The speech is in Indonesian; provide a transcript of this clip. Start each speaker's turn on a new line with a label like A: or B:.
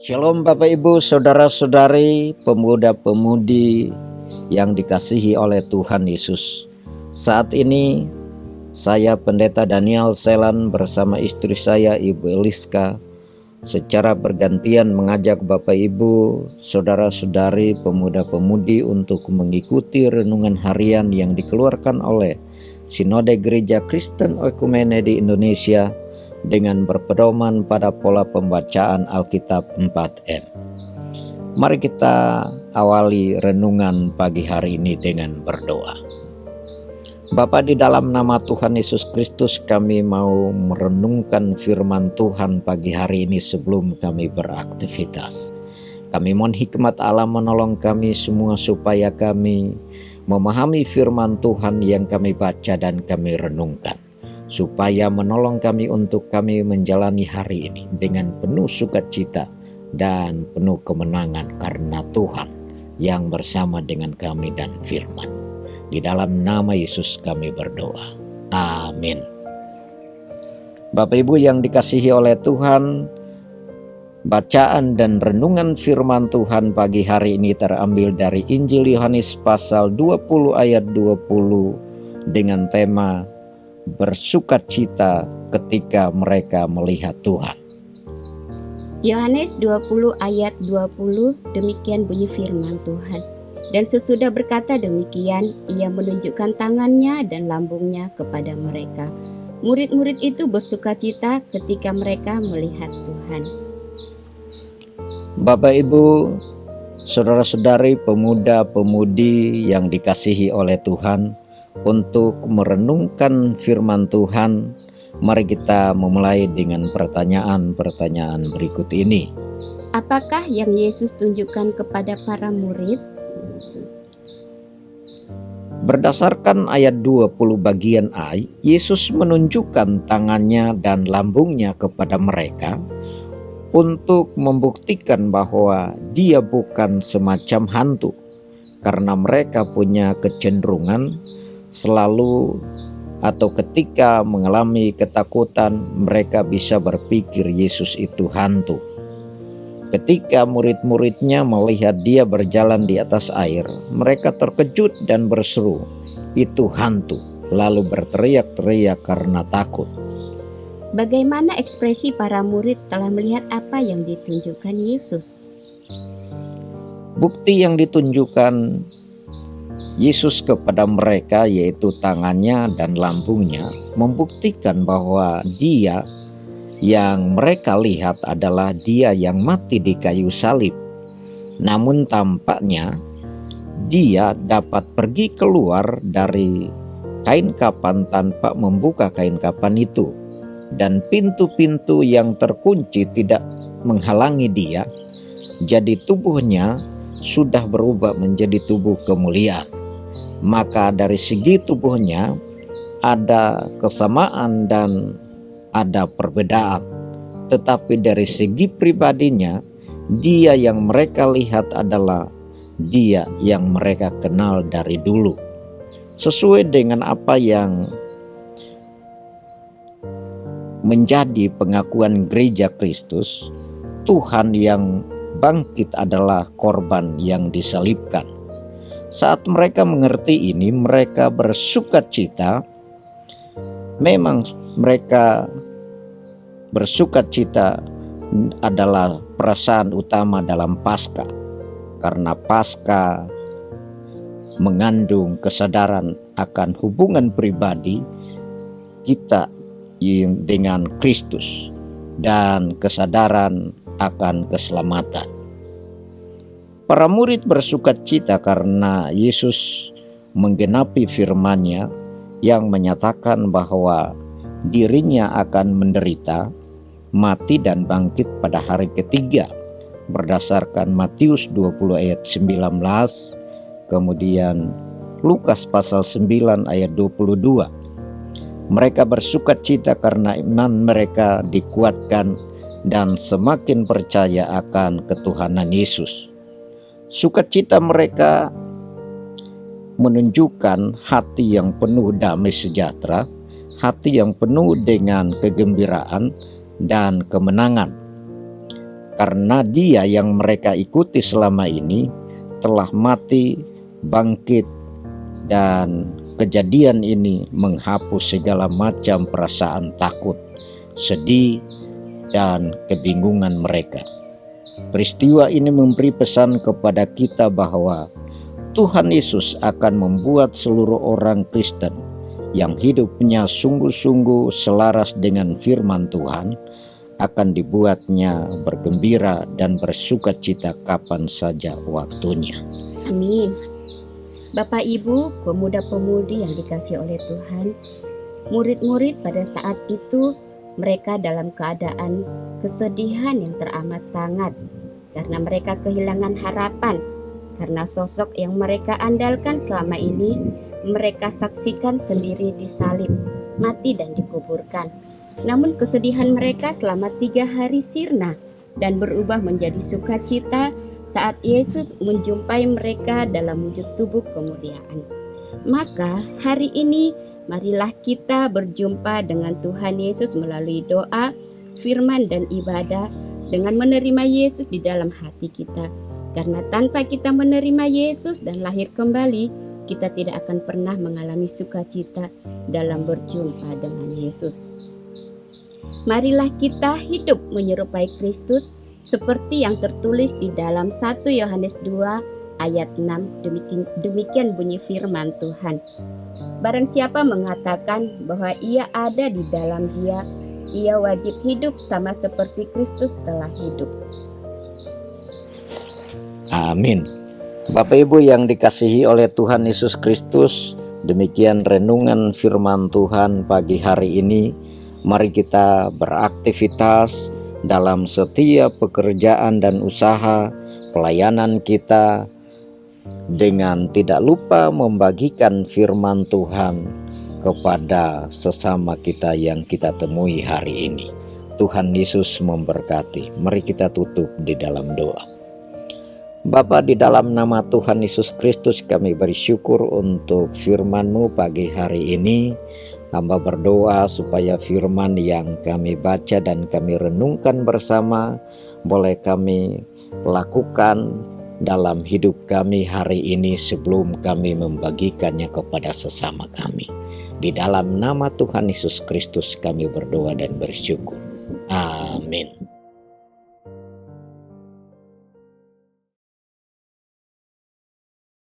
A: Shalom Bapak Ibu, Saudara-saudari, pemuda-pemudi yang dikasihi oleh Tuhan Yesus. Saat ini saya Pendeta Daniel Selan bersama istri saya Ibu Eliska secara bergantian mengajak Bapak Ibu, Saudara-saudari, pemuda-pemudi untuk mengikuti renungan harian yang dikeluarkan oleh Sinode Gereja Kristen Oekumene di Indonesia dengan berpedoman pada pola pembacaan Alkitab 4M. Mari kita awali renungan pagi hari ini dengan berdoa. Bapa, di dalam nama Tuhan Yesus Kristus kami mau merenungkan firman Tuhan pagi hari ini sebelum kami beraktivitas. Kami mohon hikmat Allah menolong kami semua supaya kami memahami firman Tuhan yang kami baca dan kami renungkan, supaya menolong kami untuk kami menjalani hari ini dengan penuh sukacita dan penuh kemenangan karena Tuhan yang bersama dengan kami dan firman. Di dalam nama Yesus kami berdoa. Amin. Bapak Ibu yang dikasihi oleh Tuhan, bacaan dan renungan firman Tuhan pagi hari ini terambil dari Injil Yohanes pasal 20 ayat 20 dengan tema bersukacita ketika mereka melihat Tuhan.
B: Yohanes 20 ayat 20, demikian bunyi firman Tuhan. Dan sesudah berkata demikian, ia menunjukkan tangannya dan lambungnya kepada mereka. Murid-murid itu bersukacita ketika mereka melihat Tuhan.
A: Bapak Ibu, Saudara-saudari, pemuda-pemudi yang dikasihi oleh Tuhan, untuk merenungkan firman Tuhan, mari kita memulai dengan pertanyaan-pertanyaan berikut ini.
B: Apakah yang Yesus tunjukkan kepada para murid?
A: Berdasarkan ayat 20 bagian A, Yesus menunjukkan tangannya dan lambungnya kepada mereka untuk membuktikan bahwa dia bukan semacam hantu, karena mereka punya kecenderungan selalu atau ketika mengalami ketakutan mereka bisa berpikir Yesus itu hantu. Ketika murid-muridnya melihat dia berjalan di atas air, mereka terkejut dan berseru, "Itu hantu!" lalu berteriak-teriak karena takut.
B: Bagaimana ekspresi para murid setelah melihat apa yang ditunjukkan Yesus?
A: Bukti yang ditunjukkan Yesus kepada mereka, yaitu tangannya dan lambungnya, membuktikan bahwa dia yang mereka lihat adalah dia yang mati di kayu salib. Namun tampaknya dia dapat pergi keluar dari kain kapan tanpa membuka kain kapan itu, dan pintu-pintu yang terkunci tidak menghalangi dia. Jadi tubuhnya sudah berubah menjadi tubuh kemuliaan. Maka dari segi tubuhnya ada kesamaan dan ada perbedaan, tetapi dari segi pribadinya, dia yang mereka lihat adalah dia yang mereka kenal dari dulu. Sesuai dengan apa yang menjadi pengakuan gereja Kristus, Tuhan yang bangkit adalah korban yang disalibkan. Saat mereka mengerti ini, mereka bersukacita. Memang mereka bersukacita adalah perasaan utama dalam Paskah, karena Paskah mengandung kesadaran akan hubungan pribadi kita dengan Kristus dan kesadaran akan keselamatan. Para murid bersukacita karena Yesus menggenapi firman-Nya yang menyatakan bahwa dirinya akan menderita, mati dan bangkit pada hari ketiga berdasarkan Matius 20 ayat 19, kemudian Lukas pasal 9 ayat 22. Mereka bersukacita karena iman mereka dikuatkan dan semakin percaya akan ketuhanan Yesus. Sukacita mereka menunjukkan hati yang penuh damai sejahtera, hati yang penuh dengan kegembiraan dan kemenangan. Karena Dia yang mereka ikuti selama ini telah mati, bangkit, dan kejadian ini menghapus segala macam perasaan takut, sedih, dan kebingungan mereka. Peristiwa ini memberi pesan kepada kita bahwa Tuhan Yesus akan membuat seluruh orang Kristen yang hidupnya sungguh-sungguh selaras dengan firman Tuhan akan dibuatnya bergembira dan bersukacita kapan saja waktunya.
B: Amin. Bapak Ibu, pemuda-pemudi yang dikasihi oleh Tuhan, murid-murid pada saat itu mereka dalam keadaan kesedihan yang teramat sangat karena mereka kehilangan harapan, karena sosok yang mereka andalkan selama ini mereka saksikan sendiri disalib, mati dan dikuburkan. Namun kesedihan mereka selama 3 hari sirna dan berubah menjadi sukacita saat Yesus menjumpai mereka dalam wujud tubuh kemuliaan. Maka hari ini marilah kita berjumpa dengan Tuhan Yesus melalui doa, firman dan ibadah dengan menerima Yesus di dalam hati kita. Karena tanpa kita menerima Yesus dan lahir kembali, kita tidak akan pernah mengalami sukacita dalam berjumpa dengan Yesus. Marilah kita hidup menyerupai Kristus seperti yang tertulis di dalam 1 Yohanes 2 ayat 6. Demikian bunyi firman Tuhan. Barang siapa mengatakan bahwa ia ada di dalam Dia, ia wajib hidup sama seperti Kristus telah hidup.
A: Amin. Bapak Ibu yang dikasihi oleh Tuhan Yesus Kristus, demikian renungan firman Tuhan pagi hari ini. Mari kita beraktivitas dalam setiap pekerjaan dan usaha pelayanan kita dengan tidak lupa membagikan firman Tuhan kepada sesama kita yang kita temui hari ini. Tuhan Yesus memberkati. Mari kita tutup di dalam doa. Bapa, di dalam nama Tuhan Yesus Kristus kami bersyukur untuk firman-Mu pagi hari ini. Hamba berdoa supaya firman yang kami baca dan kami renungkan bersama boleh kami lakukan dalam hidup kami hari ini sebelum kami membagikannya kepada sesama kami. Di dalam nama Tuhan Yesus Kristus kami berdoa dan bersyukur. Amin.